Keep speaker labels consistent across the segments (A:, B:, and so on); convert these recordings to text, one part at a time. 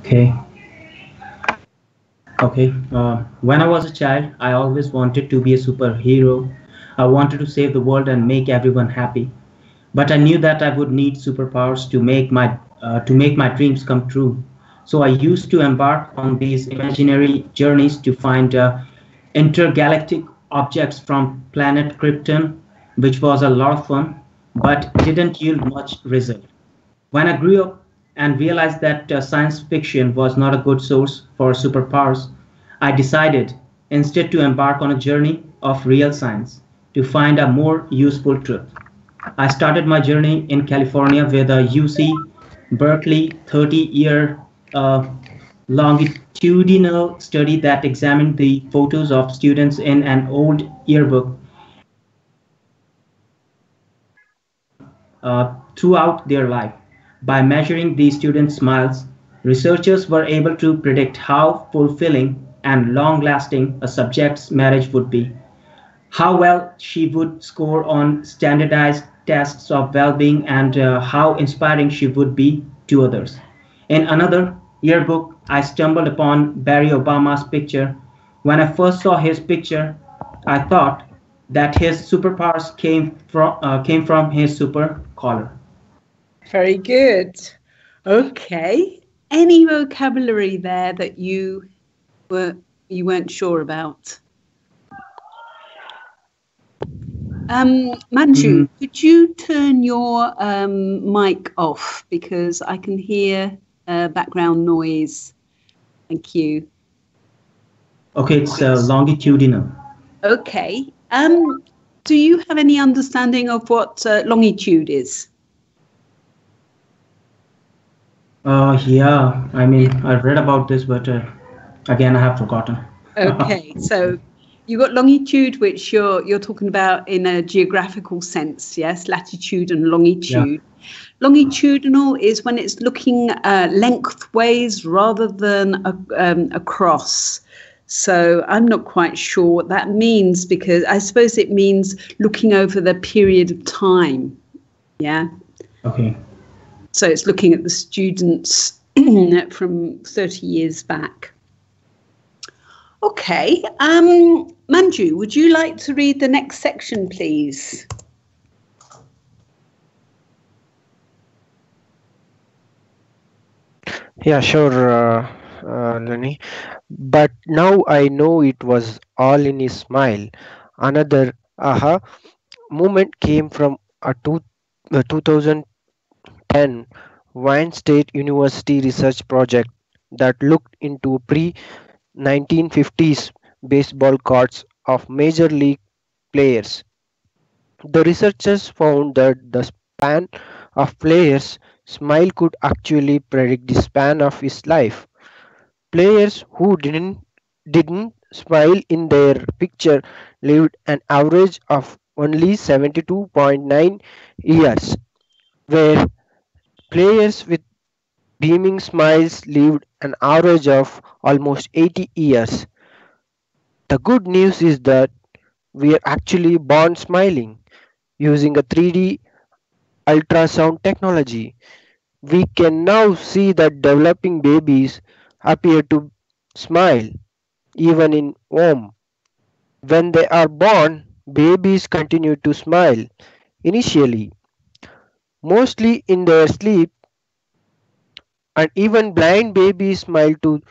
A: Okay, okay. When I was a child, I always wanted to be a superhero. I wanted to save the world and make everyone happy. But I knew that I would need superpowers to make my dreams come true. So I used to embark on these imaginary journeys to find intergalactic objects from planet Krypton, which was a lot of fun, but didn't yield much result. When I grew up and realized that science fiction was not a good source for superpowers, I decided instead to embark on a journey of real science to find a more useful truth. I started my journey in California with a UC Berkeley 30-year uh, longitudinal study that examined the photos of students in an old yearbook and compared them throughout their life. By measuring these students' smiles, researchers were able to predict how fulfilling and long lasting a subject's marriage would be, how well she would score on standardized tests of well being, and how inspiring she would be to others. In another yearbook, I stumbled upon Barry Obama's picture. When I first saw his picture, I thought that his superpowers came from his super collar.
B: Very good. Okay. Any vocabulary there that were you weren't sure about? Manju,
A: Mm,
B: could you turn your mic off because I can hear background noise. Thank you.
A: okay, it's longitudinal.
B: Okay. Do you have any understanding of what longitude is?
A: Yeah, I mean, I've read about this, but again, I have forgotten.
B: Okay, so you got longitude, which you're talking about in a geographical sense, yes, latitude and
A: Yeah.
B: longitude. Longitudinal is when it's looking lengthways rather than across. So I'm not quite sure what that means because I suppose it means looking over the period of time. Yeah.
A: Okay.
B: So it's looking at the students from 30 years back. Okay. Manju, would you like to read the next section, please?
C: Yeah, sure, Lenny. But now I know it was all in his smile. Another aha moment came from a 2010 Wayne State University research project that looked into pre-1950s baseball cards of major league players. The researchers found that the span of players' smile could actually predict the span of his life. Players who didn't smile in their picture lived an average of only 72.9 years, where players with beaming smiles lived an average of almost 80 years. The good news is that we are actually born smiling using a 3D ultrasound technology. We can now see that developing babies appear to smile even in womb. When they are born, babies continue to smile initially, mostly in their sleep, and even blind babies smile to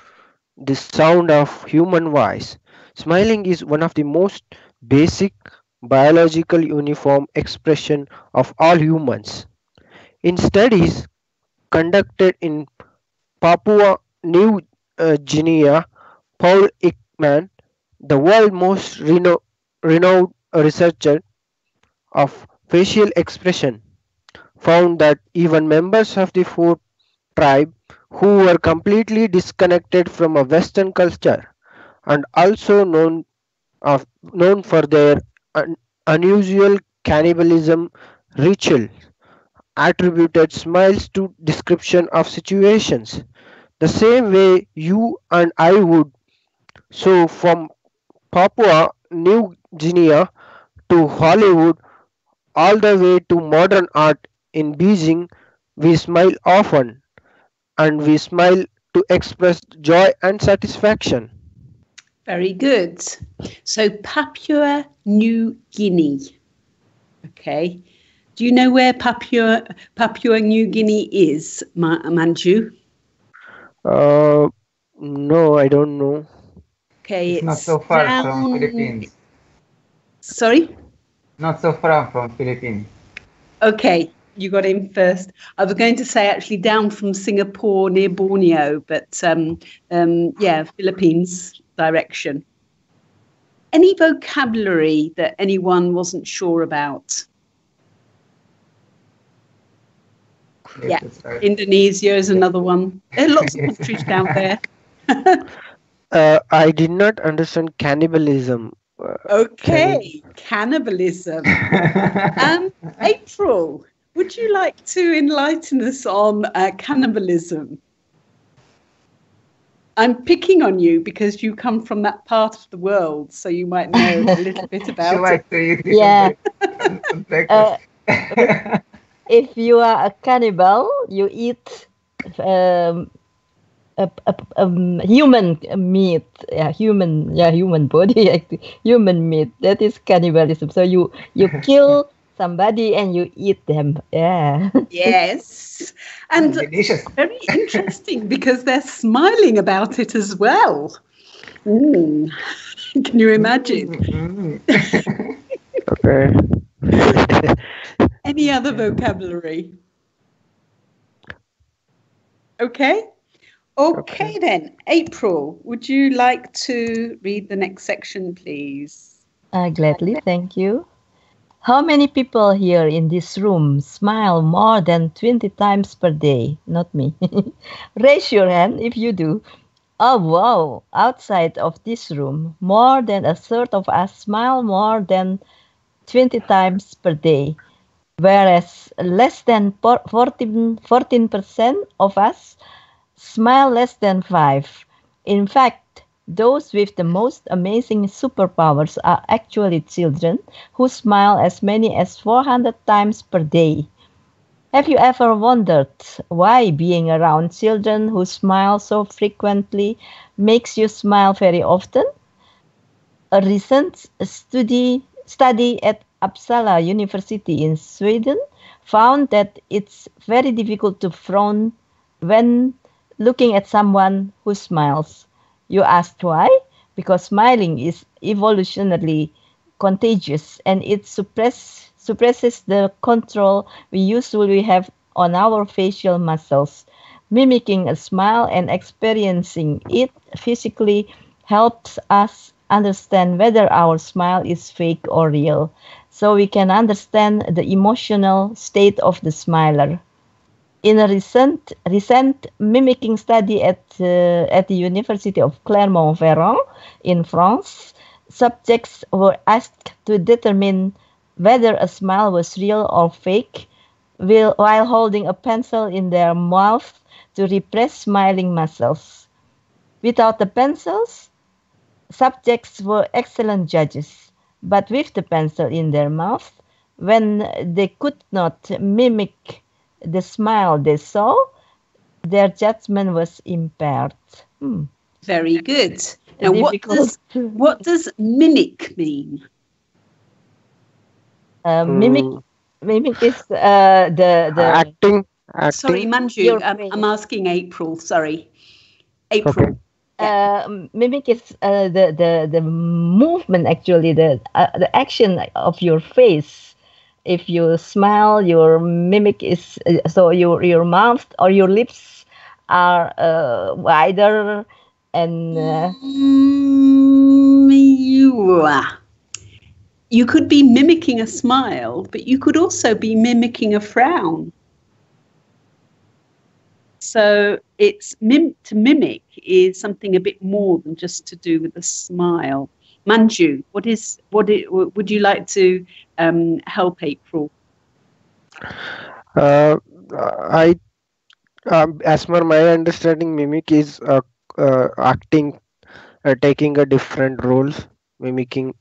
C: the sound of human voice. Smiling is one of the most basic biological uniform expression of all humans. In studies conducted in Papua New Guinea, Paul Ekman, the world's most renowned researcher of facial expression, found that even members of the four tribe who were completely disconnected from a Western culture and also known for their unusual cannibalism ritual attributed smiles to description of situations the same way you and I would. So from Papua New Guinea to Hollywood all the way to modern art in Beijing, we smile often and we smile to express joy and satisfaction.
B: Very good. So Papua New Guinea. Okay. Do you know where Papua New Guinea is, Manju?
C: Uh, no, I don't know.
B: Okay,
D: It's not
B: it's
D: so far from
B: down.
D: Philippines.
B: Sorry?
D: Not so far from Philippines.
B: Okay, you got in first. I was going to say actually down from Singapore near Borneo, but yeah, Philippines direction. Any vocabulary that anyone wasn't sure about?
D: Yes,
B: Yeah,
D: that's right.
B: Indonesia is another one. There are lots of countries down there.
C: I did not understand cannibalism. Can you?
B: Okay, cannibalism. April, would you like to enlighten us on cannibalism? I'm picking on you because you come from that part of the world, so you might know a little bit
D: She
B: about it.
D: likes to eat
E: Yeah.
D: on breakfast.
E: If you are a cannibal, you eat um, human meat, human body, human meat. That is cannibalism. So you kill somebody and you eat them. Yeah.
B: Yes, and
D: Delicious.
B: very interesting because they're smiling about it as well. Mm. Can you imagine?
C: Okay.
B: Any other vocabulary? Okay. Okay, then. April, would you like to read the next section, please?
E: Gladly, thank you. How many people here in this room smile more than 20 times per day? Not me. Raise your hand if you do. Oh, wow. Outside of this room, more than a third of us smile more than 20 times per day, whereas less than 14% of us smile less than 5. In fact, those with the most amazing superpowers are actually children who smile as many as 400 times per day. Have you ever wondered why being around children who smile so frequently makes you smile very often? A recent study at Uppsala University in Sweden found that it's very difficult to frown when looking at someone who smiles. You asked why? Because smiling is evolutionarily contagious and it suppresses the control we usually have on our facial muscles. Mimicking a smile and experiencing it physically helps us understand whether our smile is fake or real, so we can understand the emotional state of the smiler. In a recent mimicking study at the University of Clermont-Ferrand in France, subjects were asked to determine whether a smile was real or fake while holding a pencil in their mouth to repress smiling muscles. Without the pencils, subjects were excellent judges, but with the pencil in their mouth, when they could not mimic the smile they saw, their judgment was impaired.
B: Very good. Now,
E: Difficult.
B: what does mimic mean?
E: Mimic is
C: Acting.
B: Sorry,
C: Acting.
B: Manju,
E: Your
B: I'm asking April. Sorry, April.
C: Okay.
E: mimic is the movement, actually, the action of your face. If you smile, your mimic is so your mouth or your lips are wider and
B: You could be mimicking a smile, but you could also be mimicking a frown. So it's to mimic is something a bit more than just to do with a smile. Manju, would you like to help April?
C: Uh, I, as per my understanding, mimic is acting, taking a different roles, mimicking.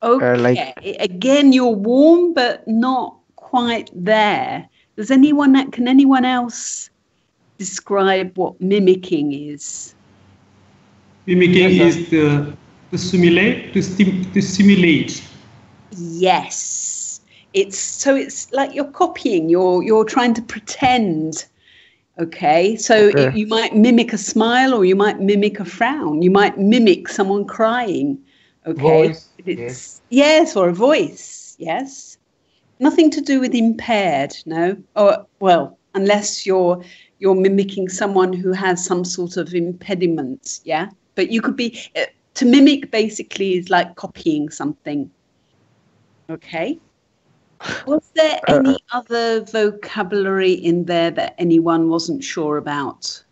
C: Like
B: Okay, again, you're warm, but not quite there. Can anyone else describe what mimicking is?
F: Mimicking
D: Yes,
F: is to simulate, to simulate.
B: Yes. It's like you're copying, you're trying to pretend. Okay. So
C: Okay.
B: you might mimic a smile or you might mimic a frown. You might mimic someone crying. Okay.
D: voice. Yes.
B: Yes, or a voice. Yes. Nothing to do with impaired, no. Or well, unless you're mimicking someone who has some sort of impediment, yeah. But you could be to mimic basically is like copying something. Okay. Was there
C: Uh,
B: any other vocabulary in there that anyone wasn't sure about?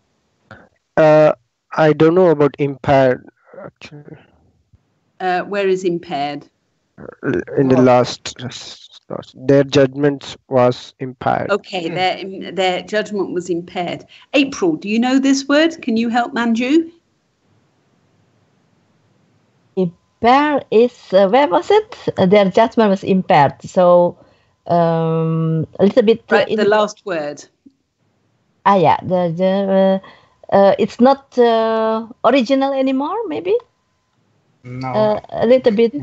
C: I don't know about impaired actually.
B: Where is impaired?
C: In the
D: Oh,
C: their judgment was impaired.
B: Okay,
D: yes.
B: their judgment was impaired. April, do you know this word? Can you help Manju?
E: Impaired is where was it? Their judgment was impaired. So a little bit
B: Right, the last word.
E: yeah, it's not original anymore. Maybe
D: No.
E: a little bit.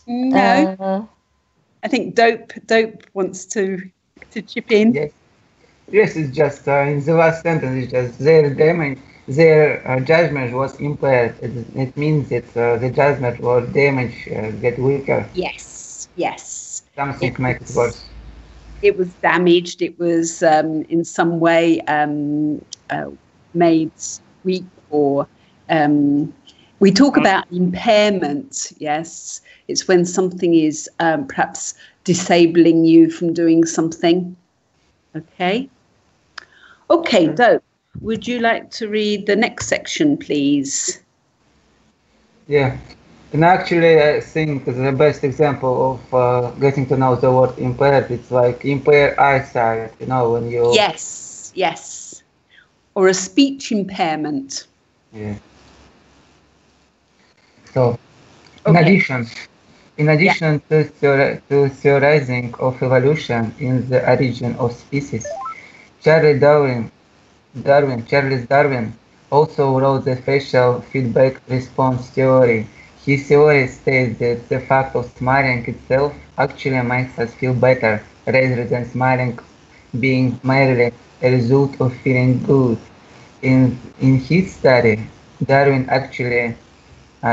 B: No, I think Dope wants to chip in.
D: Yes. Yes, it's just in the last sentence, it's just their damage, their judgment was impaired. It means that the judgment or damage get weaker.
B: Yes.
D: Something
B: It
D: makes it
B: was,
D: worse.
B: it was damaged. It was in some way made weak, or we talk about impairment. Yes, it's when something is perhaps disabling you from doing something. Okay, Dope. Would you like to read the next section, please?
D: Yeah. And actually, I think the best example of getting to know the word impaired, it's like impaired eyesight, when you.
B: Yes. Or a speech impairment.
D: Yeah. So, in
B: Okay.
D: addition, to theorizing of evolution in the origin of species, Charles Darwin also wrote the facial feedback response theory. His theory states that the fact of smiling itself actually makes us feel better, rather than smiling being merely a result of feeling good. In his study, Darwin actually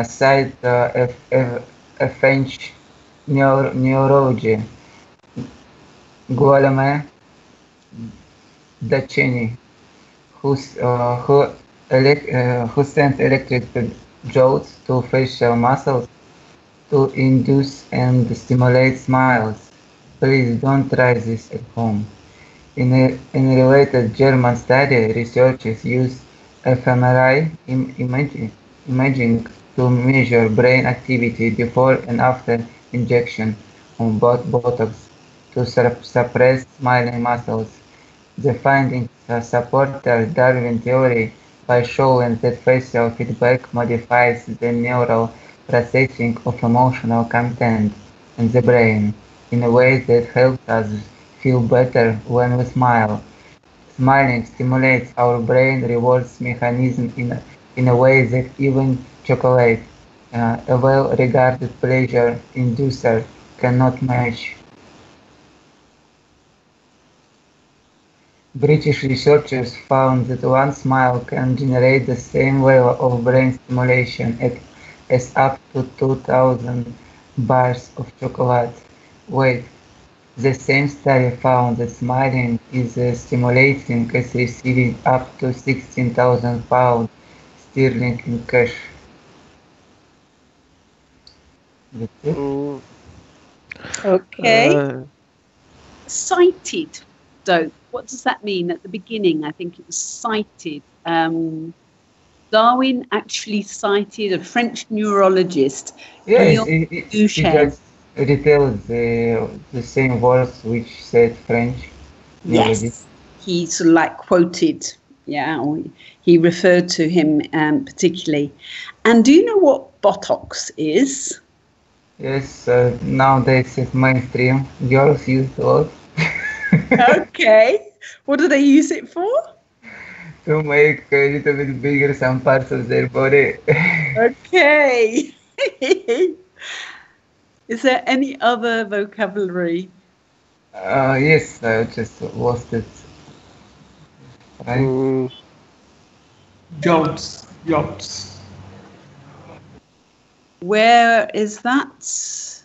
D: cited a French neurologist, Guillaume Duchenne, who sends electric jolts to facial muscles to induce and stimulate smiles. Please don't try this at home. In a related German study, researchers used fMRI imaging to measure brain activity before and after injection of Botox to suppress smiling muscles. The findings support the Darwin theory by showing that facial feedback modifies the neural processing of emotional content in the brain in a way that helps us feel better when we smile. Smiling stimulates our brain rewards mechanism in a way that even chocolate, a well-regarded pleasure inducer, cannot match. British researchers found that one smile can generate the same level of brain stimulation as up to 2,000 bars of chocolate. Wait, the same study found that smiling is as stimulating as receiving up to 16,000 pounds sterling in cash. That's it.
C: Mm,
B: Okay.
C: uh,
B: Cited, Dope. What does that mean at the beginning? I think it was cited. Darwin actually cited a French neurologist,
D: Yes,
B: Guillaume
D: he
B: Duchenne.
D: just retells the same words which said French neurologist.
B: Yes, he sort of like quoted, yeah, or he referred to him particularly. And do you know what Botox is?
D: Yes, nowadays it's mainstream. Girls use a lot.
B: Okay. What do they use it for?
D: to make a little bit bigger some parts of their body.
B: Okay. Is there any other vocabulary?
D: Yes, I just lost it. Right?
C: Mm,
F: Jolts. Jolts.
B: Where is that?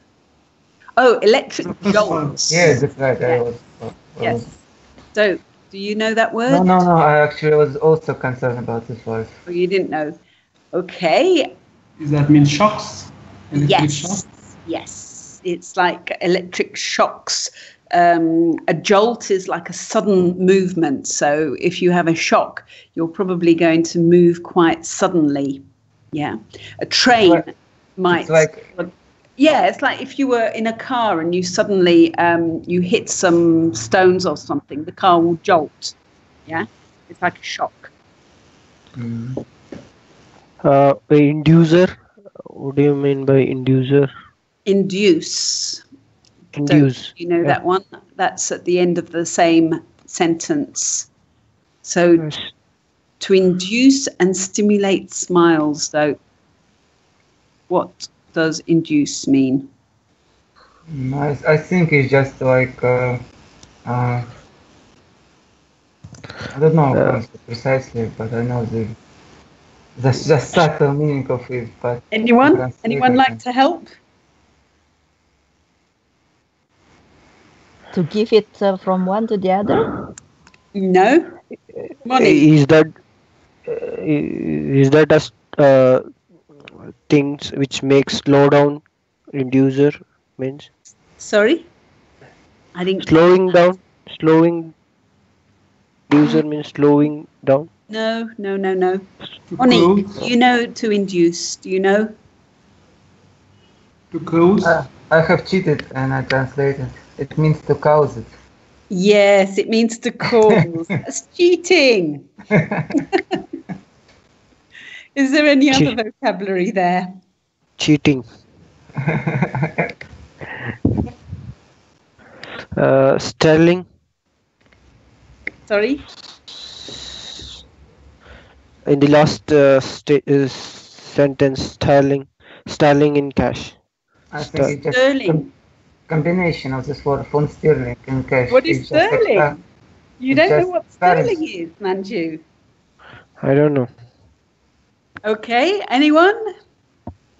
B: Oh, electric
F: The first one.
B: jolts.
D: Yes, that's right.
B: Yes. Yes. So, do you know that word?
D: No. I actually was also concerned about this word.
B: Oh, you didn't know. Okay.
F: Does that mean shocks? Electric shocks?
B: Yes. It's like electric shocks. A jolt is like a sudden movement. So if you have a shock, you're probably going to move quite suddenly. Yeah. A train might.
D: It's like
B: Yeah, it's like if you were in a car and you suddenly you hit some stones or something, the car will jolt. Yeah, it's like a shock.
C: a inducer. What do you mean by inducer?
B: Induce.
C: Induce.
B: You know
C: Yeah.
B: that one? That's at the end of the same sentence. So
C: Yes.
B: to induce and stimulate smiles, though, what does induce mean?
D: I think it's just like I don't know precisely, but I know the subtle meaning of it. But
B: Anyone like to help?
E: To give it from one to the other?
B: No. Money.
C: Is that things which makes slow down? Inducer means
B: Sorry, I didn't.
C: slowing down. Slowing. Inducer means slowing down.
B: No.
F: To
B: Oni,
F: close.
B: do you know to induce? Do you know?
F: To close.
D: I have cheated and I translated. It means to cause it.
B: Yes, it means to cause. That's cheating. Is there any other vocabulary there?
C: Cheating. Sterling.
B: Sorry?
C: In the last sentence, sterling in cash.
D: I think it's just
B: Sterling.
D: combination of this word from sterling and cash.
B: What is
D: It's just
B: sterling? You
D: it's
B: don't know
D: just
B: what
D: currency.
B: sterling is, Manju.
C: I don't know.
B: Okay, anyone?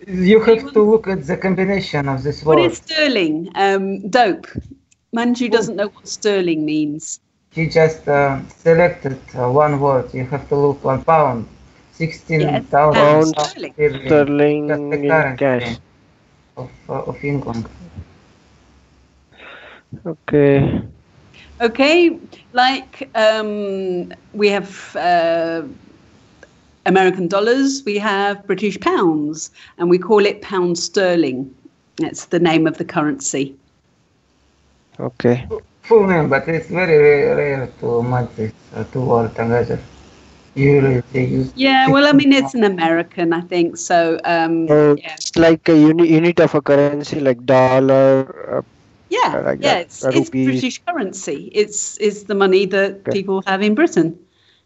D: You have to look at the combination of this
B: What
D: word.
B: is sterling? Dope. Manju doesn't know what sterling means.
D: He just selected one word. You have to look on pound. 16,000
B: pound
C: Pound
B: sterling.
C: sterling
D: Just the
C: in
D: currency
C: cash.
D: of England.
C: Okay.
B: Okay, like we have American dollars, we have British pounds, and we call it pound sterling. That's the name of the currency.
C: Okay.
D: Full name, but it's very rare to match these two words together. Usually they use.
B: Yeah, well, I mean, it's an American, I think. So,
C: So
B: yeah.
C: it's like a unit of a currency, like dollar.
B: Yeah,
C: like
B: yeah,
C: that,
B: it's
C: rupees.
B: British currency. It's the money that
C: Okay.
B: people have in Britain,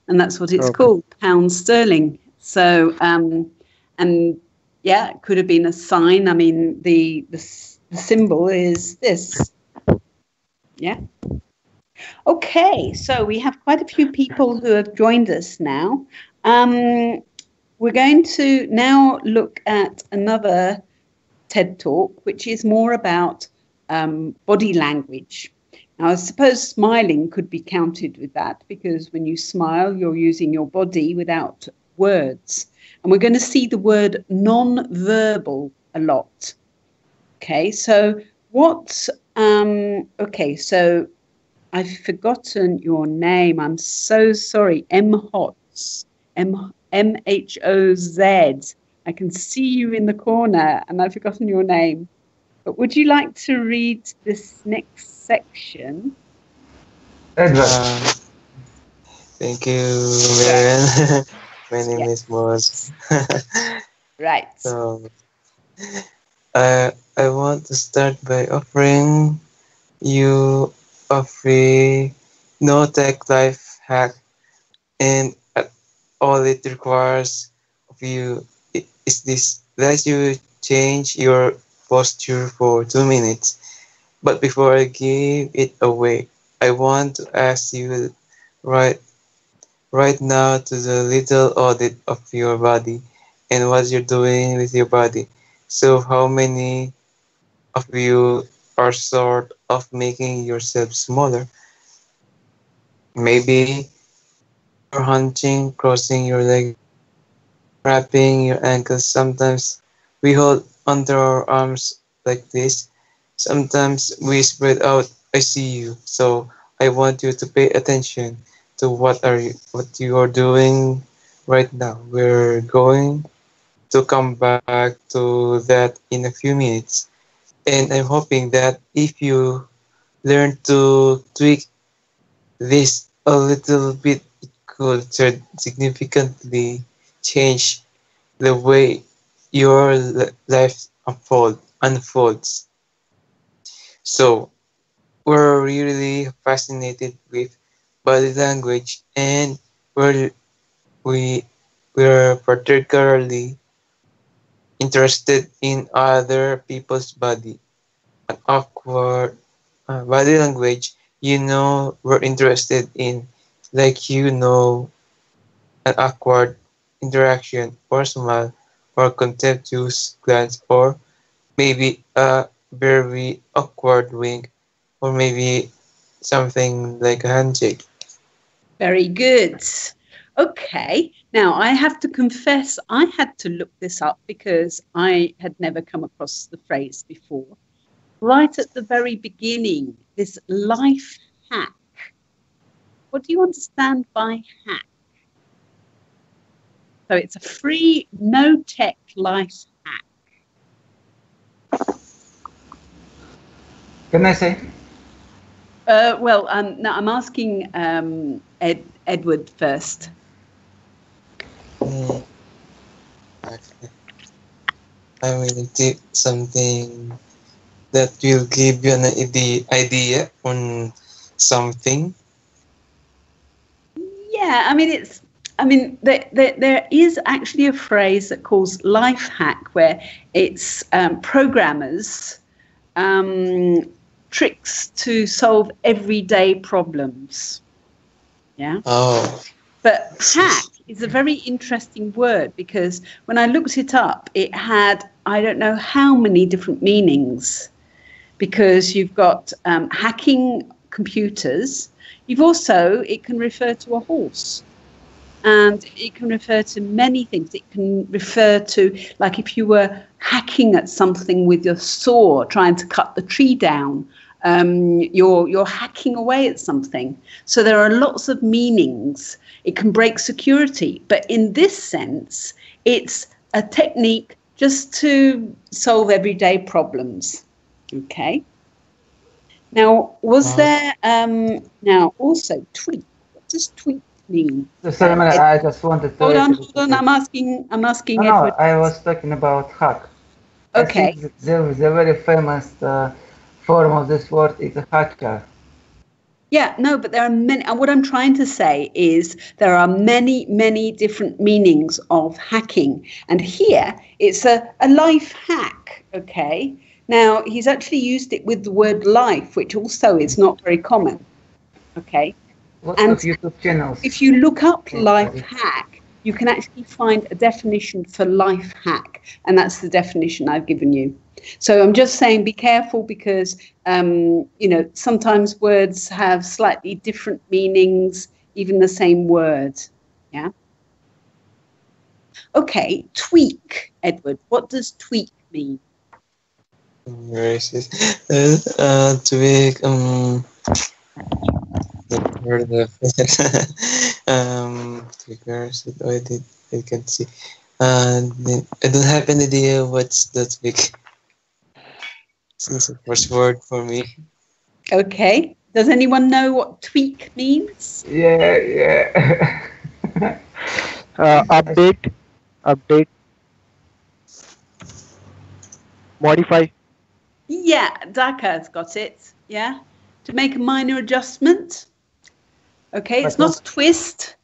B: and that's what it's
C: Okay.
B: called, pound sterling. So, and yeah, it could have been a sign. I mean, the symbol is this. Yeah. Okay, so we have quite a few people who have joined us now. We're going to now look at another TED Talk, which is more about body language. Now, I suppose smiling could be counted with that, because when you smile, you're using your body without words. And we're going to see the word non-verbal a lot. Okay, so what... okay, so I've forgotten your name. I'm so sorry. Mhoz. M-H-O-Z. I can see you in the corner and I've forgotten your name. But would you like to read this next section?
D: Edward.
G: Thank you, Marian. My name is Moz.
B: Right.
G: So, I want to start by offering you a free no-tech life hack in all it requires of you is this, that you change your posture for 2 minutes. But before I give it away, I want to ask you right right now to the little audit of your body and what you're doing with your body. So how many of you are sort of making yourself smaller? Maybe you're hunching, crossing your legs, wrapping your ankles. Sometimes we hold under our arms like this. Sometimes we spread out. I see you. So I want you to pay attention to what you are doing right now. We're going to come back to that in a few minutes. And I'm hoping that if you learn to tweak this a little bit, it could significantly change the way your life unfolds. So we're really fascinated with body language, and we're, we we're particularly interested in other people's body. An awkward body language, we're interested in, like an awkward interaction or smile or contemptuous glance or maybe a very awkward wink or maybe something like a handshake.
B: Very good. Okay. Now, I have to confess, I had to look this up because I had never come across the phrase before. Right at the very beginning, this life hack. What do you understand by hack? So it's a free, no-tech life hack.
D: Can I say?
B: No, I'm asking Edward first.
G: Mm, okay. I will tip something that will give you an idea on something.
B: Yeah, there is actually a phrase that calls life hack, where it's programmers tricks to solve everyday problems. Yeah.
G: Oh,
B: But hack is a very interesting word because when I looked it up, it had, I don't know how many different meanings, because you've got hacking computers. You've also, it can refer to a horse. And it can refer to many things. It can refer to, like, if you were hacking at something with your saw, trying to cut the tree down, you're hacking away at something. So there are lots of meanings. It can break security. But in this sense, it's a technique just to solve everyday problems. Okay. Now, was there, now also tweak? What does tweak mean?
D: Sorry, I just wanted to...
B: Hold on, I'm asking
D: No,
B: Edward.
D: I was talking about hack.
B: Okay.
D: I think the very famous form of this word is a hacker.
B: Yeah, no, but there are many, and what I'm trying to say is there are many, many different meanings of hacking. And here it's a life hack, okay? Now, he's actually used it with the word life, which also is not very common, okay?
D: Lots of YouTube channels.
B: If you look up life hack, you can actually find a definition for life hack, and that's the definition I've given you. So I'm just saying be careful because, sometimes words have slightly different meanings, even the same word, yeah? Okay, tweak, Edward. What does tweak mean?
G: racist. Tweak. Never heard of it. Tweakers. I can see. I don't have any idea what's the tweak. It's the first word for me.
B: Okay. Does anyone know what tweak means?
D: Yeah.
C: Update, modify.
B: Yeah, Daka's got it. Yeah. To make a minor adjustment. Okay, it's not a twist.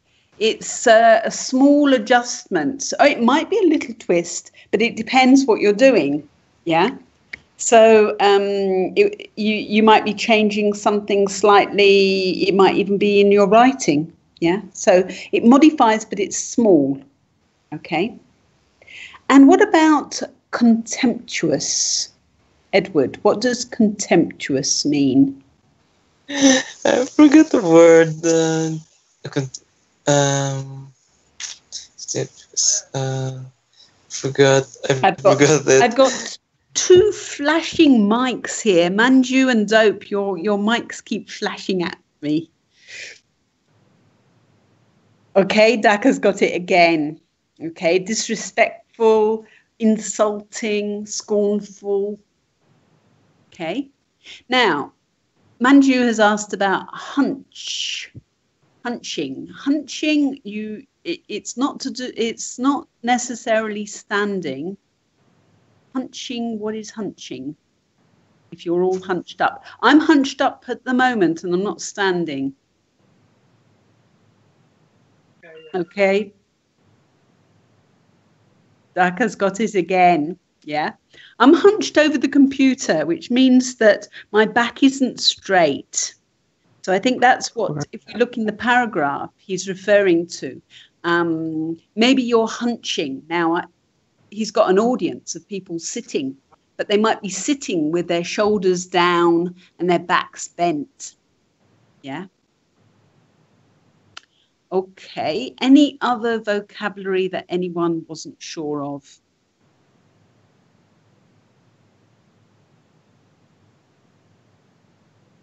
B: it's a small adjustment. Oh, it might be a little twist, but it depends what you're doing. Yeah. So you might be changing something slightly. It might even be in your writing. Yeah. So it modifies, but it's small. Okay. And what about contemptuous? Edward, what does contemptuous mean?
G: I forgot the word. Forgot. Forgot it.
B: I've got two flashing mics here. Manju and Dope, your mics keep flashing at me. Okay, Daka's got it again. Okay, disrespectful, insulting, scornful. Okay. Now, Manju has asked about hunching. Hunching, it's not necessarily standing. Hunching, what is hunching? If you're all hunched up. I'm hunched up at the moment and I'm not standing. Okay. Daka's got it again. Yeah. I'm hunched over the computer, which means that my back isn't straight. So I think that's what, if you look in the paragraph, he's referring to. Maybe you're hunching. Now, he's got an audience of people sitting, but they might be sitting with their shoulders down and their backs bent. Yeah. Okay. Any other vocabulary that anyone wasn't sure of?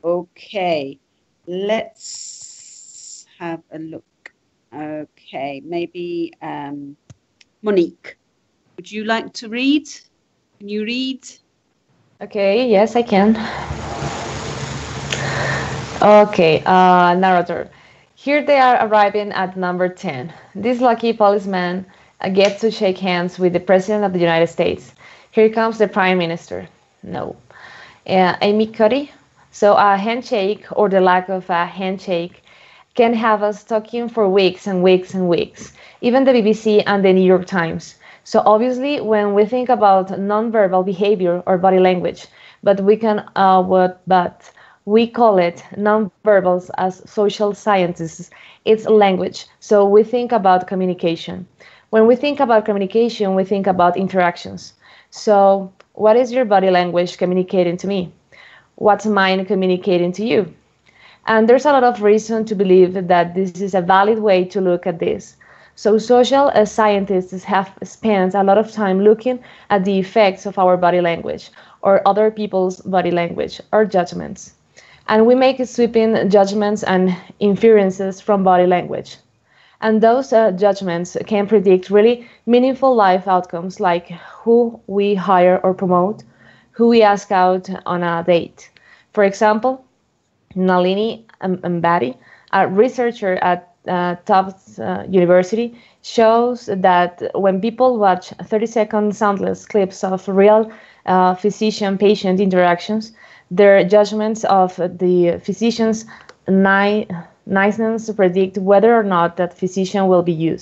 B: Okay. Let's have a look. Okay. Maybe Monique, would you like to read? Can you read?
H: Okay, yes, I can. Okay, narrator. Here they are arriving at number 10. This lucky policeman gets to shake hands with the President of the United States. Here comes the Prime Minister. No. Amy Cuddy. So a handshake, or the lack of a handshake, can have us talking for weeks and weeks and weeks. Even the BBC and the New York Times. So obviously, when we think about nonverbal behavior or body language, but we call it nonverbals as social scientists. It's language. So we think about communication. When we think about communication, we think about interactions. So what is your body language communicating to me? What's mine communicating to you? And there's a lot of reason to believe that this is a valid way to look at this. So social scientists have spent a lot of time looking at the effects of our body language or other people's body language or judgments. And we make sweeping judgments and inferences from body language. And those judgments can predict really meaningful life outcomes like who we hire or promote, who we ask out on a date. For example, Nalini Ambati, a researcher at Tufts University, shows that when people watch 30-second soundless clips of real physician-patient interactions, their judgments of the physician's niceness predict whether or not that physician will be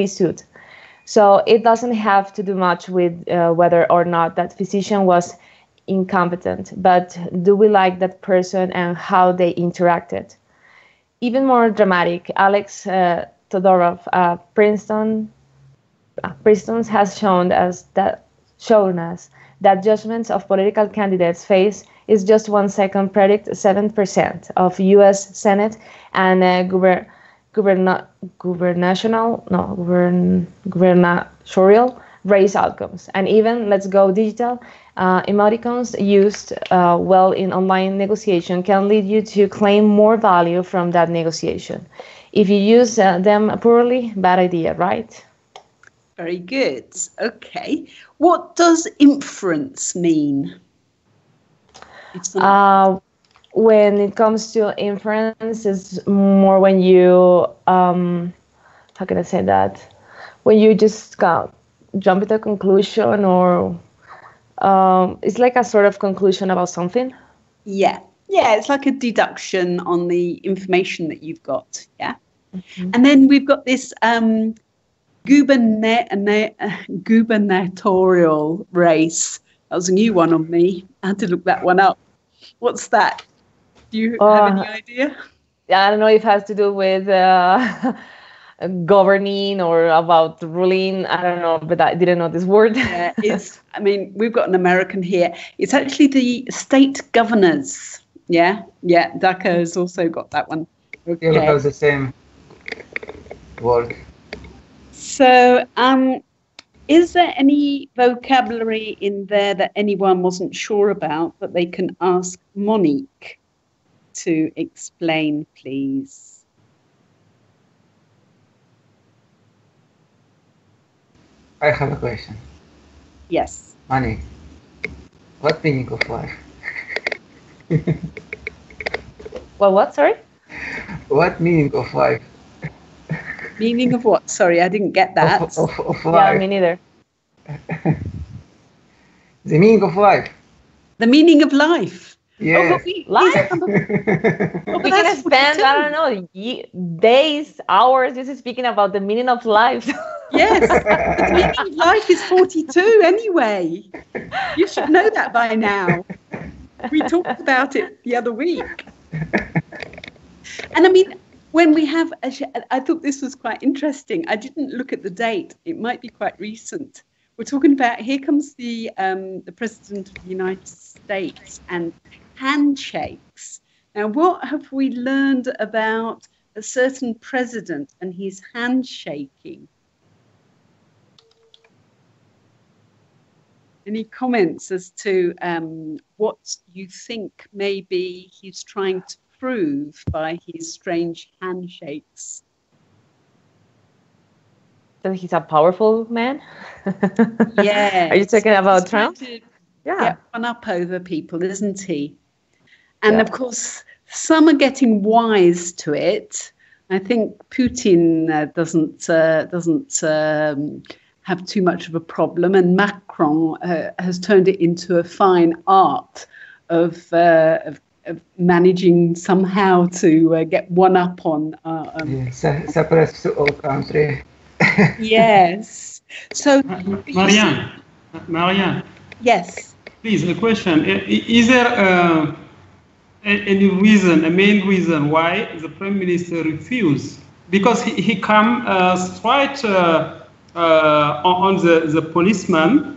H: sued. So it doesn't have to do much with whether or not that physician was incompetent, but do we like that person and how they interacted? Even more dramatic, Alex Todorov, Princeton has shown us that judgments of political candidates' face is just 1 second predict 7% of U.S. Senate and gubernatorial race outcomes. And even, let's go digital, emoticons used well in online negotiation can lead you to claim more value from that negotiation. If you use them poorly, bad idea, right?
B: Very good. Okay. What does inference mean?
H: When it comes to inference, it's more when you, how can I say that? When you just jump to a conclusion, or it's like a sort of conclusion about something.
B: Yeah. Yeah, it's like a deduction on the information that you've got. Yeah.
H: Mhm.
B: And then we've got this gubernatorial race. That was a new one on me. I had to look that one up. What's that? Do you have any idea?
H: I don't know if it has to do with governing or about ruling. I don't know, but I didn't know this word.
B: Yeah, I mean, we've got an American here. It's actually the state governors. Yeah, Dhaka has also got that one.
D: Okay. You have the same word.
B: So, is there any vocabulary in there that anyone wasn't sure about that they can ask Monique to explain, please?
D: I have a question.
B: Yes.
D: Monique, what meaning of life?
H: Well, what? Sorry?
D: What meaning of life?
B: Meaning of what? Sorry, I didn't get that.
D: Of
H: Yeah,
D: life.
H: me neither.
D: The meaning of life.
B: The meaning of life.
D: Yes.
H: Life?
B: But
H: We can
B: that's
H: spend,
B: 42.
H: I don't know, days, hours just speaking about the meaning of life.
B: Yes, but the meaning of life is 42 anyway. You should know that by now. We talked about it the other week. And I mean, when we have, I thought this was quite interesting. I didn't look at the date. It might be quite recent. We're talking about, here comes the President of the United States and handshakes. Now, what have we learned about a certain president and his handshaking? Any comments as to what you think maybe he's trying to prove by his strange handshakes?
H: That he's a powerful man?
B: Yeah.
H: Are you talking about Trump?
B: Yeah. Get one up over people, isn't he? And of course, some are getting wise to it. I think Putin doesn't have too much of a problem, and Macron has turned it into a fine art of managing somehow to get one up on.
D: Suppress to all country.
B: Yes. So,
F: Marianne.
B: Yes.
F: Please, a question. Is there any reason, a main reason why the Prime Minister refused? Because he come straight on the policeman,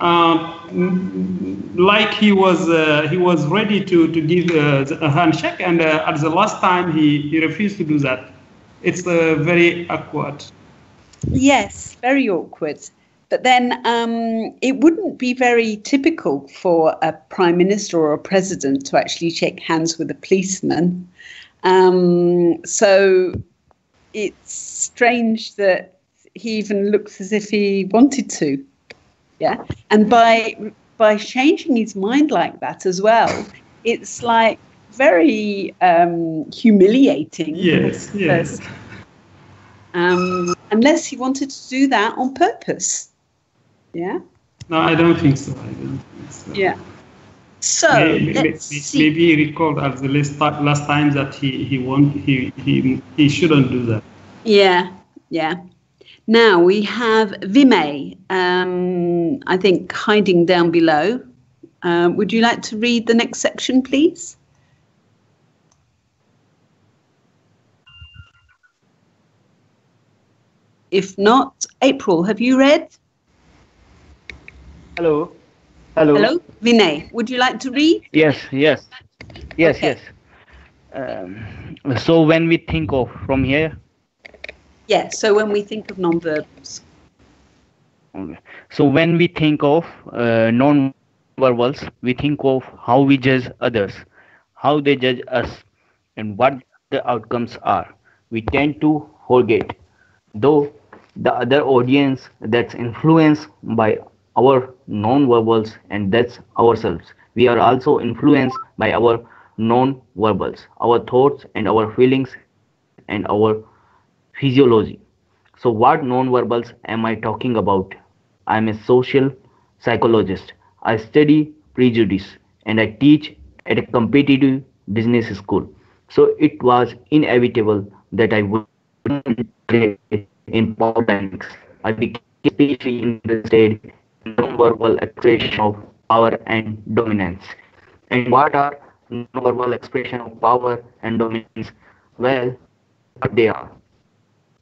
F: like he was ready to give a handshake, and at the last time he refused to do that. It's very awkward.
B: Yes, very awkward. But then it wouldn't be very typical for a prime minister or a president to actually shake hands with a policeman. So it's strange that he even looks as if he wanted to. Yeah. And by changing his mind like that as well, it's like very humiliating.
F: Yes.
B: Unless he wanted to do that on purpose. Yeah?
F: No, I don't think so.
B: Yeah. So let's see.
F: Maybe he recalled at the last time that he shouldn't do that.
B: Yeah. Now we have Vimay, I think hiding down below. Would you like to read the next section, please? If not, April, have you read?
I: Hello.
B: Vinay, would you like to read?
I: Yes.
B: Okay.
I: So when we think of from here.
B: Yeah. So when we think of nonverbals.
I: Okay. So when we think of non-verbals, we think of how we judge others, how they judge us, and what the outcomes are. We tend to forget, though, the other audience that's influenced by our non-verbals, and that's ourselves. We are also influenced by our non-verbals, our thoughts and our feelings and our physiology. So what non-verbals am I talking about? I'm a social psychologist. I study prejudice and I teach at a competitive business school. So it was inevitable that I would in power dynamics are the key, especially interested in non-verbal expression of power and dominance. And what are non-verbal expression of power and dominance? Well, here's what they are.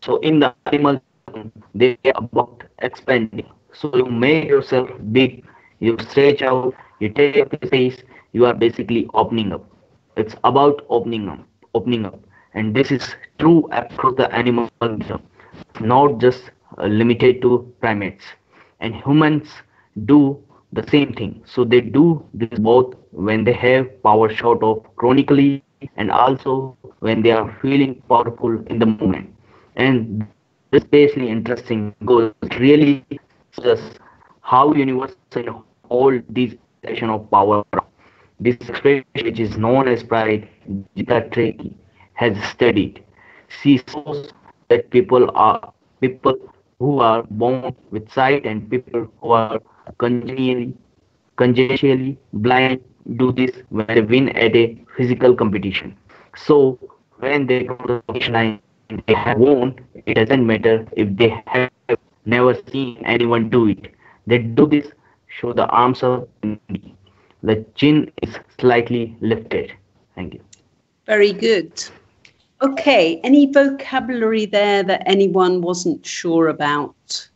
I: So in the animal kingdom, they are about expanding. So you make yourself big, you stretch out, you take up space, you are basically opening up. It's about opening up. And this is true across the animal kingdom. It's not just limited to primates. And humans do the same thing. So they do this both when they have power short of chronically and also when they are feeling powerful in the moment. And this is especially interesting because it really shows us how universal and all these expression of power are. This expression, which is known as pride, Gita Treki has studied. She shows that people who are born with sight and people who are congenially blind do this when they win at a physical competition. So when they cross the finish line and they have won, it doesn't matter if they have never seen anyone do it. They do this, show the arms up, and the chin is slightly lifted. Thank you.
B: Very good. Okay, any vocabulary there that anyone wasn't sure about?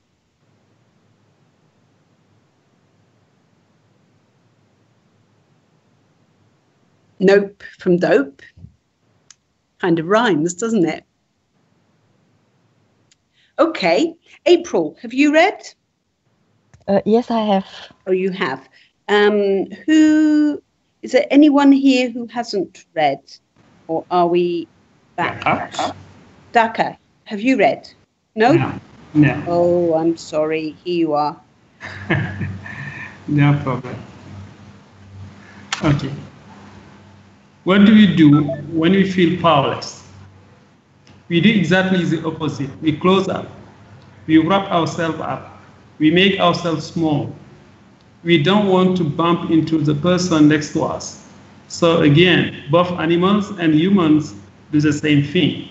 B: Nope, from dope. Kind of rhymes, doesn't it? Okay, April, have you read?
E: Yes, I have.
B: Oh, you have. Who is there? Anyone here who hasn't read, or are we back? Daka, have you read? No.
F: No.
B: Oh, I'm sorry. Here you are.
F: No problem. Okay. What do we do when we feel powerless? We do exactly the opposite. We close up. We wrap ourselves up. We make ourselves small. We don't want to bump into the person next to us. So again, both animals and humans do the same thing.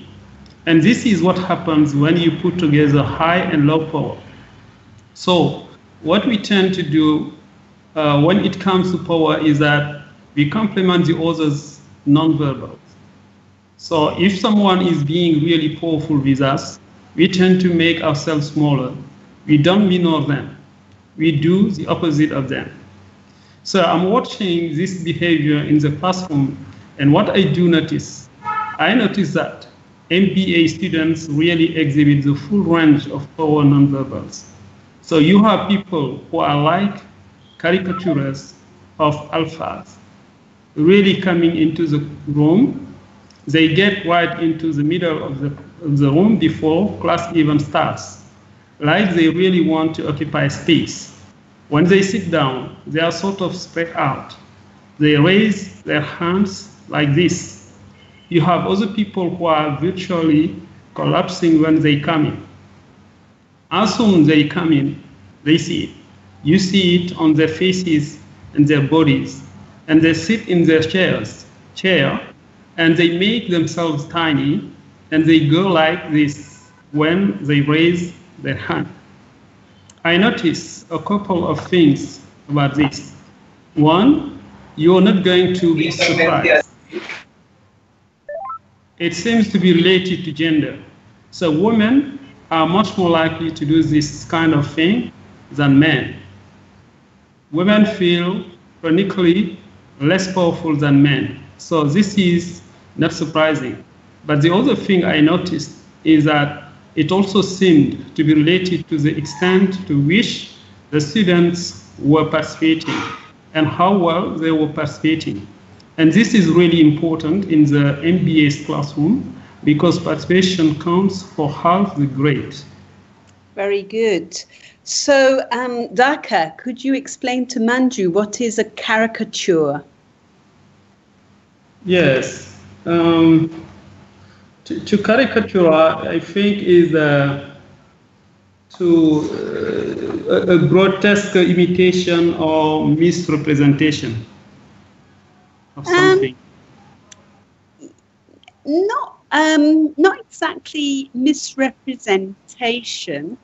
F: And this is what happens when you put together high and low power. So what we tend to do when it comes to power is that we complement the other's nonverbal. So if someone is being really powerful with us, we tend to make ourselves smaller. We don't minor them. We do the opposite of them. So I'm watching this behavior in the classroom, and what I notice that MBA students really exhibit the full range of power nonverbals. So you have people who are like caricatures of alphas, really coming into the room. They get right into the middle of the room before class even starts, like they really want to occupy space. When they sit down, they are sort of spread out. They raise their hands like this. You have other people who are virtually collapsing when they come in. As soon as they come in, they see it. You see it on their faces and their bodies. And they sit in their chair, and they make themselves tiny, and they go like this when they raise their hand. I noticed a couple of things about this. One, you're not going to be surprised. It seems to be related to gender. So women are much more likely to do this kind of thing than men. Women feel chronically less powerful than men. So this is not surprising. But the other thing I noticed is that it also seemed to be related to the extent to which the students were participating and how well they were participating. And this is really important in the MBA's classroom because participation counts for half the grade.
B: Very good. So, Daka, could you explain to Manju what is a caricature? Yes.
F: To caricature, I think, is a grotesque imitation or misrepresentation of something.
B: Not Not exactly misrepresentation.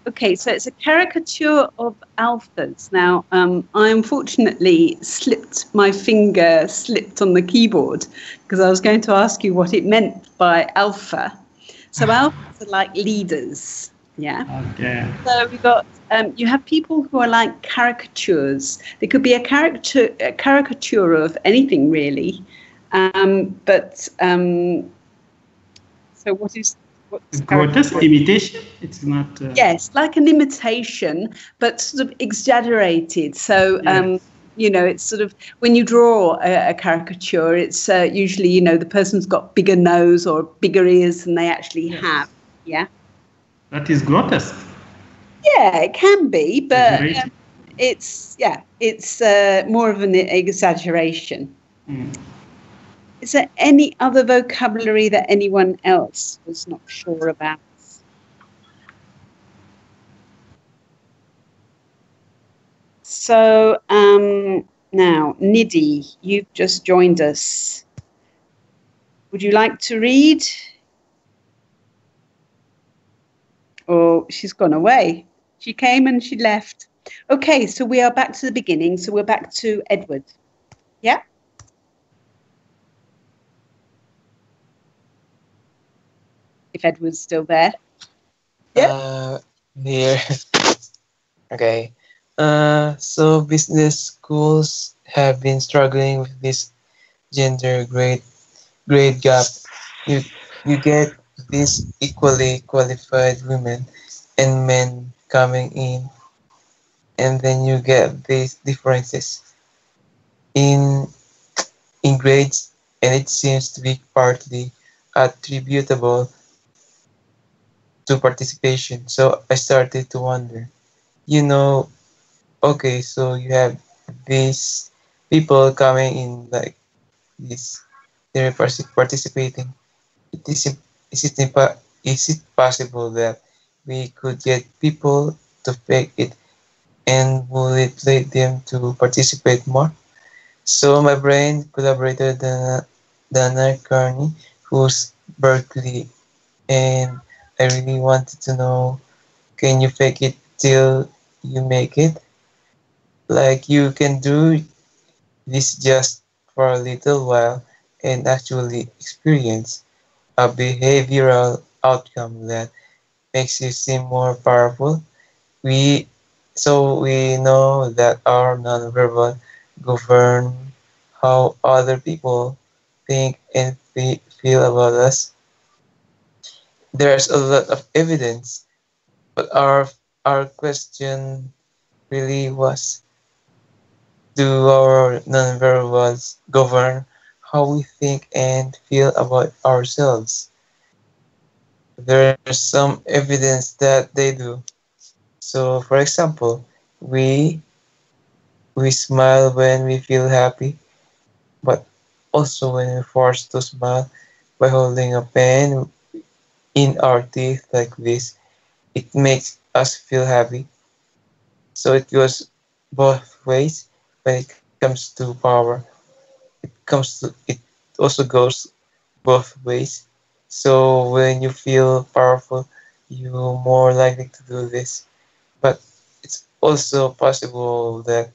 B: Okay, so it's a caricature of alphas. Now, I unfortunately my finger slipped on the keyboard because I was going to ask you what it meant by alpha. So alphas are like leaders, yeah?
F: Okay.
B: So we got, you have people who are like caricatures. They could be a caricature of anything really. So what's
F: Grotesque imitation? It's not.
B: Yes, like an imitation, but sort of exaggerated. So,
F: Yes.
B: It's sort of when you draw a caricature, it's usually, the person's got bigger nose or bigger ears than they actually have. Yeah.
F: That is grotesque.
B: Yeah, it can be, but
F: Exaggerated.
B: it's more of an exaggeration.
F: Mm.
B: Is there any other vocabulary that anyone else was not sure about? So now, Nidhi, you've just joined us. Would you like to read? Oh, she's gone away. She came and she left. Okay, so we are back to the beginning. So we're back to Edward. Yeah? If Edward's still there.
G: Here. Okay. So business schools have been struggling with this gender grade gap. You you get these equally qualified women and men coming in, and then you get these differences in in grades, and it seems to be partly attributable to participation. So I started to wonder, you know, okay, so you have these people coming in like this, they're participating. It is it possible that we could get people to fake it, and will it lead them to participate more? So my brain collaborated Dana Carney, who's Berkeley, and I really wanted to know, can you fake it till you make it? Like you can do this just for a little while and actually experience a behavioral outcome that makes you seem more powerful. We we know that our nonverbal govern how other people think and feel about us. There's a lot of evidence, but our question really was, do our nonverbals govern how we think and feel about ourselves? There's some evidence that they do. So, for example, we we smile when we feel happy, but also when we're forced to smile by holding a pen in our teeth like this, it makes us feel happy. So it goes both ways when it comes to power. It also goes both ways. So when you feel powerful, you're more likely to do this. But it's also possible that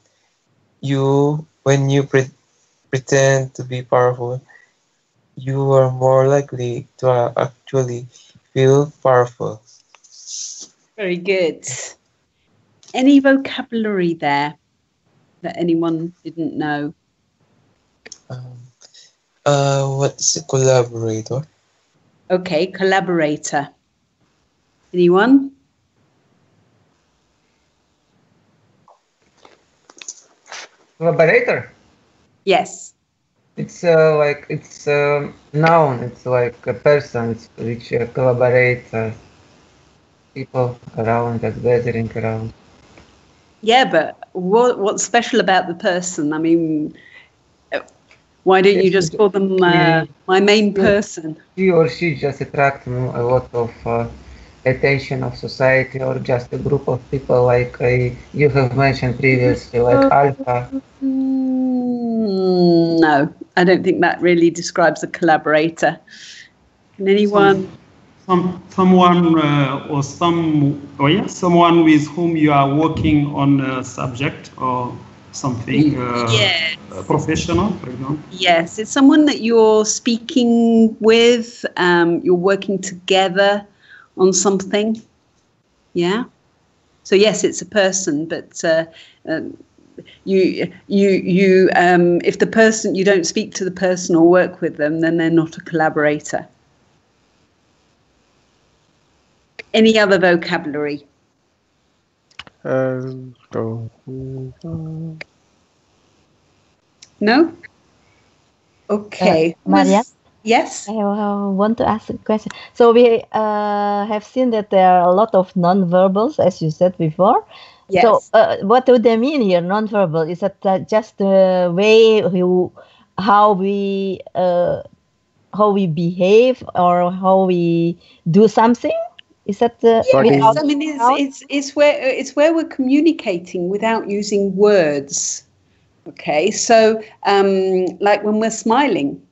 G: when you pretend to be powerful, you are more likely to actually feel powerful.
B: Very good. Any vocabulary there that anyone didn't know?
G: Um, what is a collaborator?
B: Okay, collaborator. Anyone?
D: Collaborator.
B: Yes.
D: It's it's a noun. It's like a person which collaborates, people around that gathering around.
B: Yeah, but what's special about the person? I mean, why don't you just call them my main person?
D: He or she just attract a lot of attention of society, or just a group of people like you have mentioned previously, like alpha.
B: No, I don't think that really describes a collaborator. Can anyone?
F: Someone or some, oh yeah, someone with whom you are working on a subject or something
B: Yes.
F: professional, for example.
B: Yes, it's someone that you're speaking with. You're working together on something. Yeah. So yes, it's a person, but if the person, you don't speak to the person or work with them, then they're not a collaborator. Any other vocabulary? No? Okay.
E: Marian?
B: Yes?
E: I want to ask a question. So we have seen that there are a lot of non-verbals, as you said before.
B: Yes.
E: So what do they mean here, non-verbal? Is that just the way how we behave or how we do something? Is that
B: yes? I mean, it's where we're communicating without using words. Okay, so like when we're smiling,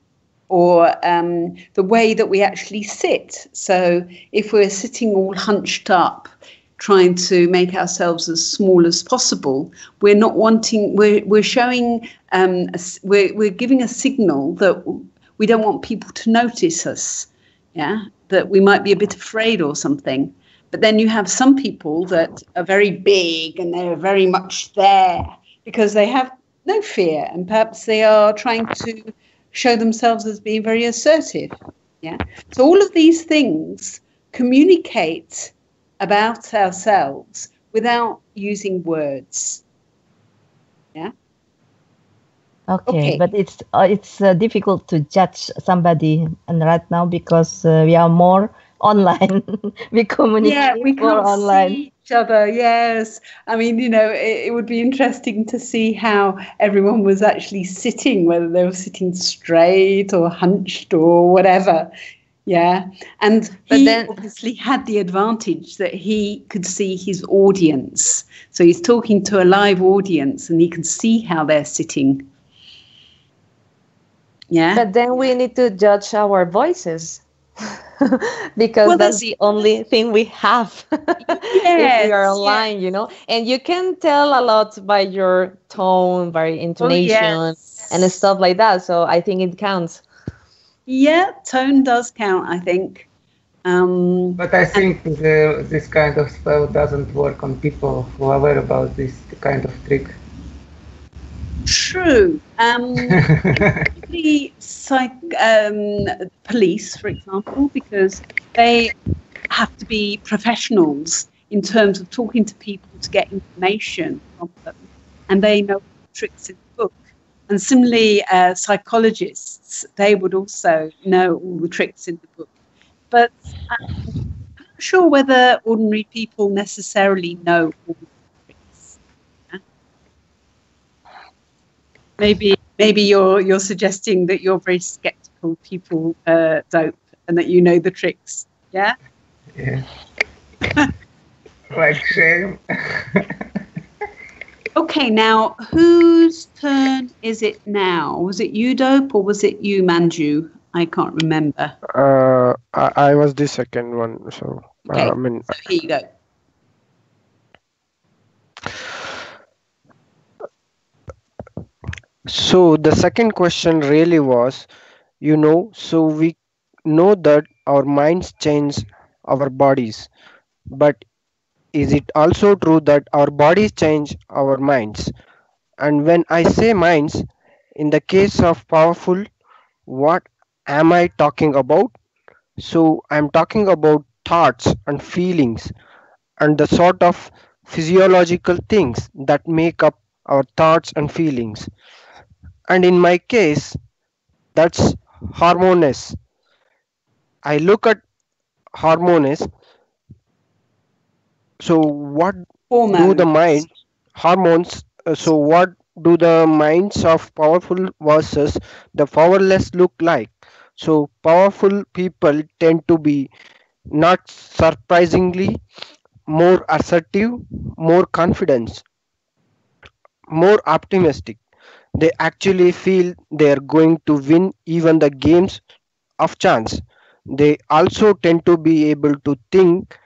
B: or the way that we actually sit. So if we're sitting all hunched up, trying to make ourselves as small as possible, we're not wanting. We're showing. We're giving a signal that we don't want people to notice us. Yeah, that we might be a bit afraid or something. But then you have some people that are very big and they're very much there because they have no fear, and perhaps they are trying to show themselves as being very assertive. Yeah. So all of these things communicate about ourselves without using words. Yeah.
E: Okay, but it's difficult to judge somebody and right now because we are more online. We communicate
B: yeah, we
E: more
B: can't
E: online.
B: see each other. Yes, I mean, it would be interesting to see how everyone was actually sitting, whether they were sitting straight or hunched or whatever. Yeah, and he obviously had the advantage that he could see his audience. So he's talking to a live audience, and he can see how they're sitting. Yeah.
H: But then we need to judge our voices because that's the only thing we have if we are online, And you can tell a lot by your tone, by intonation, and stuff like that. So I think it counts.
B: Yeah, tone does count, I think.
D: But I think this kind of spell doesn't work on people who are aware about this kind of trick.
B: True. The police, for example, because they have to be professionals in terms of talking to people to get information from them, and they know tricks in the book. And similarly, psychologists, they would also know all the tricks in the book. But I'm not sure whether ordinary people necessarily know all the tricks. Yeah? Maybe you're suggesting that you're very skeptical people dope and that you know the tricks. Yeah?
D: Yeah. Like shame.
B: Okay, now whose turn is it now? Was it you, Dope, or was it you, Manju? I can't remember.
C: I was the second one, so
B: okay. So here you go.
C: So the second question really was, so we know that our minds change our bodies, but is it also true that our bodies change our minds? And when I say minds, in the case of powerful, what am I talking about? So I'm talking about thoughts and feelings and the sort of physiological things that make up our thoughts and feelings. And in my case, that's hormones. I look at hormones. So what do the mind hormones? So what do the minds of powerful versus the powerless look like? So powerful people tend to be, not surprisingly, more assertive, more confident, more optimistic. They actually feel they are going to win even the games of chance. They also tend to be able to think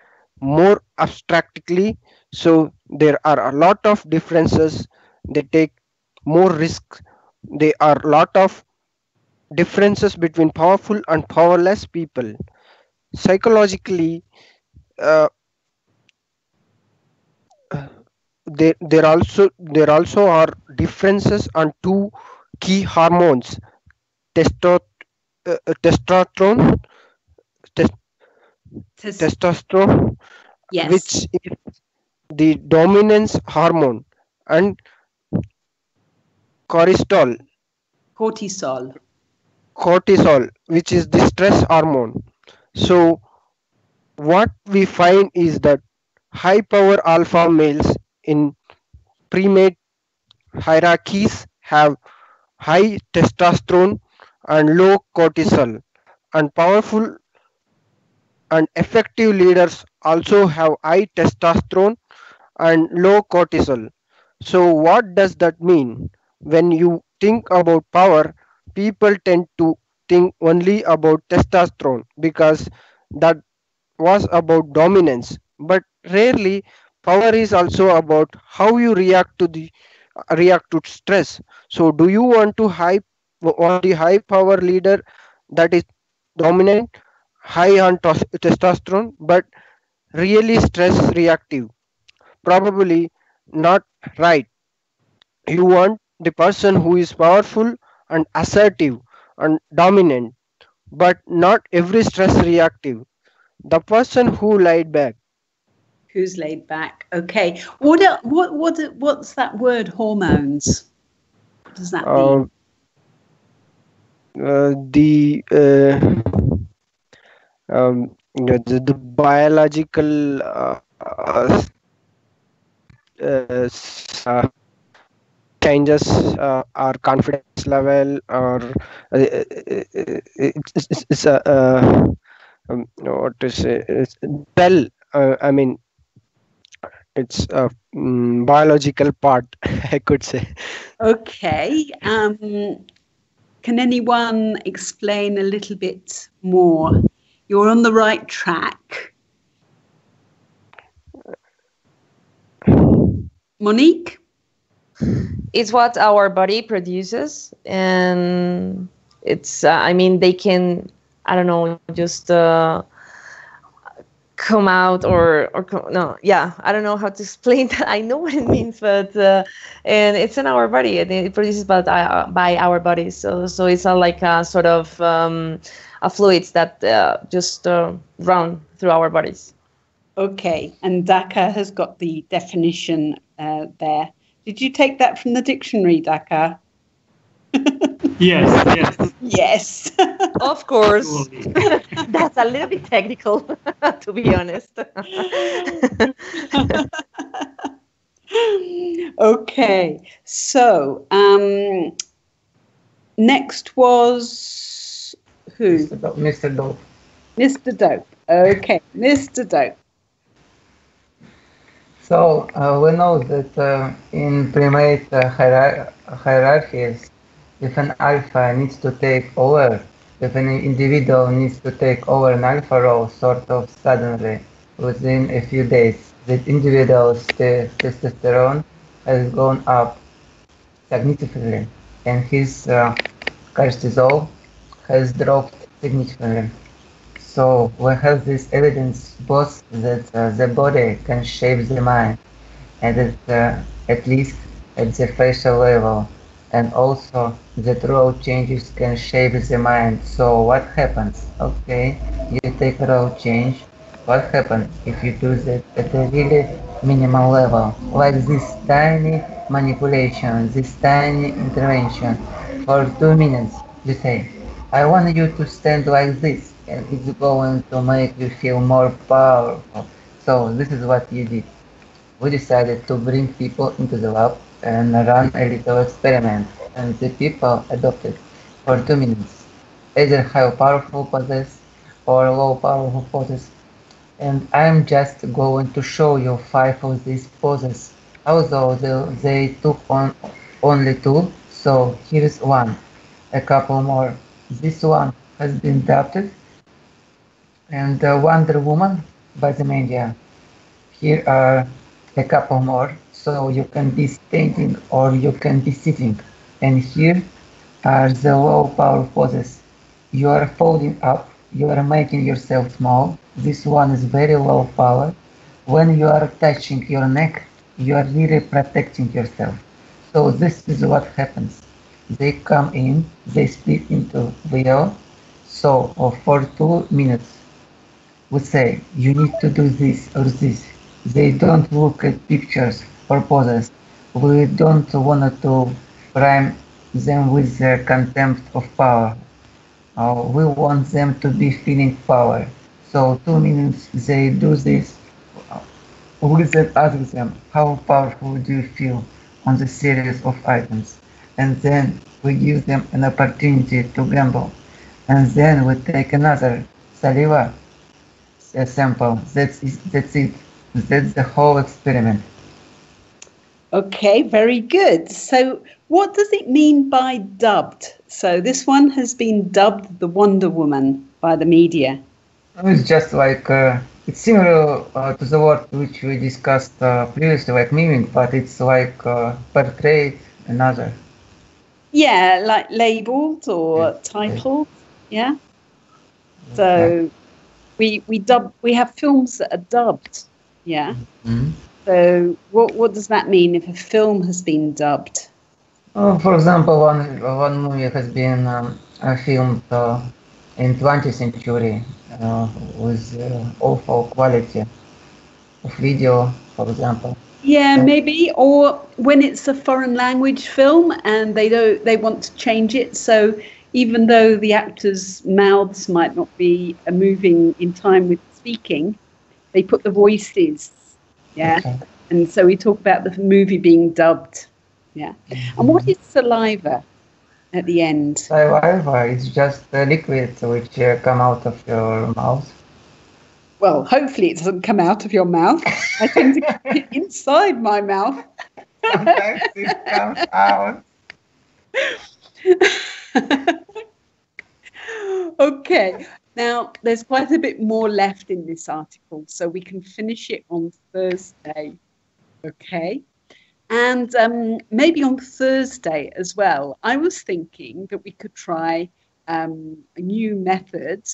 C: more abstractly. So there are a lot of differences. They take more risks. There are a lot of differences between powerful and powerless people. Psychologically, uh, there also are differences on two key hormones: testo- testosterone, tes-
B: Tes-
C: testosterone, which
B: yes,
C: is the dominance hormone, and cortisol,
B: cortisol.
C: which is the stress hormone. So what we find is that high power alpha males in primate hierarchies have high testosterone and low cortisol, and powerful and effective leaders also have high testosterone and low cortisol. So, what does that mean? When you think about power, people tend to think only about testosterone because that was about dominance. But rarely, power is also about how you react to stress. So, do you want the high power leader that is dominant, high on testosterone, but really stress reactive? Probably not, right. You want the person who is powerful and assertive and dominant, but not every stress reactive. The person who lied back.
B: Who's laid back? Okay. What's that word? Hormones. What does that
C: Uh,
B: mean?
C: the the biological changes our confidence level, or it's a what to say, it's well, I mean, it's a biological part, I could say.
B: Okay. Can anyone explain a little bit more? You're on the right track. Monique?
H: It's what our body produces, and it's I mean, they can, I don't know, just come out, no, yeah, I don't know how to explain that. I know what it means, but and it's in our body, and it produces by our bodies. So it's not like a sort of a fluids that just run through our bodies.
B: Okay. And Daka has got the definition there. Did you take that from the dictionary, Daka?
F: Yes, yes,
B: Yes.
H: Of course.
F: surely.
H: That's a little bit technical, to be honest.
B: Okay. So next was who?
D: Mr. Dope.
B: Mr. Dope. Okay, Mr. Dope.
D: So we know that in primate hierarchies, if an alpha needs to take over, if an individual needs to take over an alpha role sort of suddenly, within a few days, that individual's testosterone has gone up significantly and his cortisol has dropped significantly. So we have this evidence both that the body can shape the mind and at least at the facial level, and also that role changes can shape the mind. So what happens? Okay, you take role change. What happens if you do that at a really minimal level, like this tiny manipulation, this tiny intervention for 2 minutes? You say, I want you to stand like this, and it's going to make you feel more powerful. So this is what you did. We decided to bring people into the lab and run a little experiment, and the people adopted for 2 minutes either high powerful poses or low powerful poses. And I'm just going to show you 5 of these poses, although they took on only 2, so here's one, a couple more. This one has been adapted, and Wonder Woman by the media. Here are a couple more, so you can be standing or you can be sitting. And here are the low power poses. You are folding up, you are making yourself small. This one is very low power. When you are touching your neck, you are really protecting yourself. So this is what happens. They come in, they split into video. So for 2 minutes, we say you need to do this or this. They don't look at pictures or poses. We don't want to frame them with the contempt of power. We want them to be feeling power. So 2 minutes they do this. We then ask them how powerful do you feel on the series of items, and then we give them an opportunity to gamble, and then we take another saliva sample. That's it. That's the whole experiment.
B: Okay, very good. So what does it mean by dubbed? So this one has been dubbed the Wonder Woman by the media.
D: It's just like it's similar to the word which we discussed previously, like miming, but it's like portrait another.
B: Yeah, like labeled or titled. Yeah. So we have films that are dubbed. Yeah.
D: Mm-hmm.
B: So what does that mean if a film has been dubbed?
D: For example, one movie has been filmed in 20th century with awful quality of video, for example.
B: Yeah, maybe, or when it's a foreign language film and they want to change it. So even though the actors' mouths might not be moving in time with speaking, they put the voices. Yeah.
D: Okay.
B: And so we talk about the movie being dubbed. Yeah. And what is saliva at the end?
D: Saliva is just a liquid which come out of your mouth.
B: Well, hopefully it doesn't come out of your mouth. I tend to keep it inside my mouth.
D: Sometimes it comes out.
B: Okay. Now, there's quite a bit more left in this article, so we can finish it on Thursday. Okay. And maybe on Thursday as well. I was thinking that we could try a new method,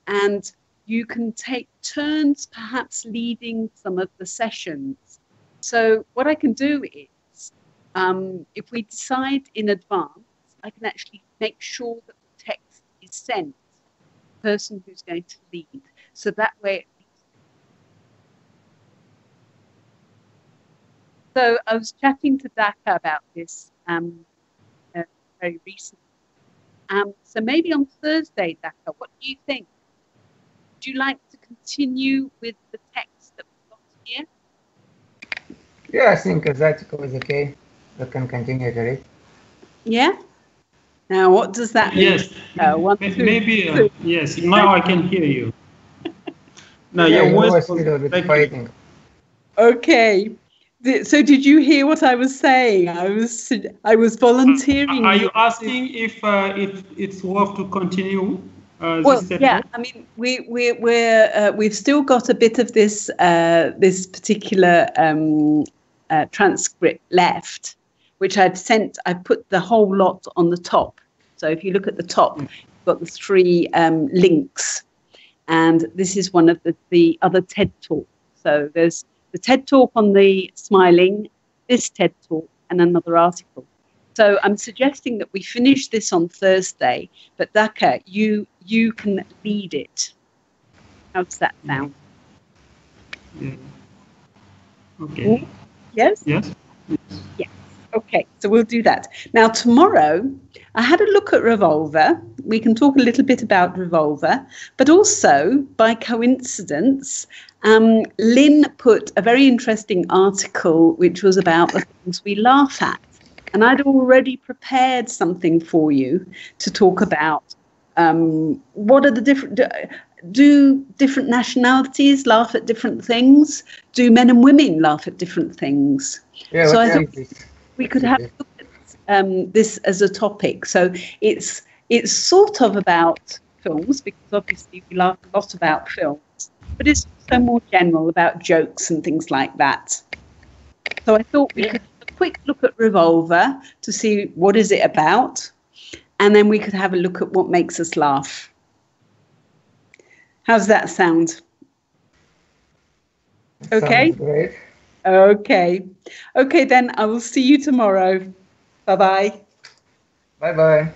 B: and you can take turns perhaps leading some of the sessions. So what I can do is, if we decide in advance, I can actually make sure that the text is sent to the person who's going to lead. So that way. So I was chatting to Daka about this very recently. So maybe on Thursday, Daka, what do you think? Would you like to continue with the text that we've got here?
D: Yeah, I think the article is okay. We can continue to read.
B: Yeah? Now, what does that mean?
F: Yes. Maybe, yes. Now I can hear you. Now,
D: yeah,
F: your voice
D: was a little bit fighting.
B: Okay. So did you hear what I was saying? I was volunteering.
F: Are you asking if it's worth to continue?
B: Well, yeah. I mean, we've still got a bit of this this particular transcript left, which I've sent. I put the whole lot on the top. So if you look at the top, you've got the 3 links, and this is one of the other TED talks. So there's the TED talk on the smiling, this TED talk, and another article. So I'm suggesting that we finish this on Thursday, but Daka, you can lead it. How does that sound?
F: Yeah. Okay.
B: Yes?
F: Yes.
B: Yes. Okay, so we'll do that. Now, tomorrow, I had a look at Revolver. We can talk a little bit about Revolver, but also, by coincidence, Lynn put a very interesting article which was about the things we laugh at. And I'd already prepared something for you to talk about. What are the different... Do different nationalities laugh at different things? Do men and women laugh at different things?
D: Yeah,
B: so I thought we could have a look at this as a topic. So it's sort of about films, because obviously we laugh a lot about films, but it's also more general about jokes and things like that. So I thought we could have a quick look at Revolver to see what is it about, and then we could have a look at what makes us laugh. How's that sound? Okay.
D: Sounds great.
B: Okay. Okay, then I will see you tomorrow. Bye-bye.
D: Bye bye.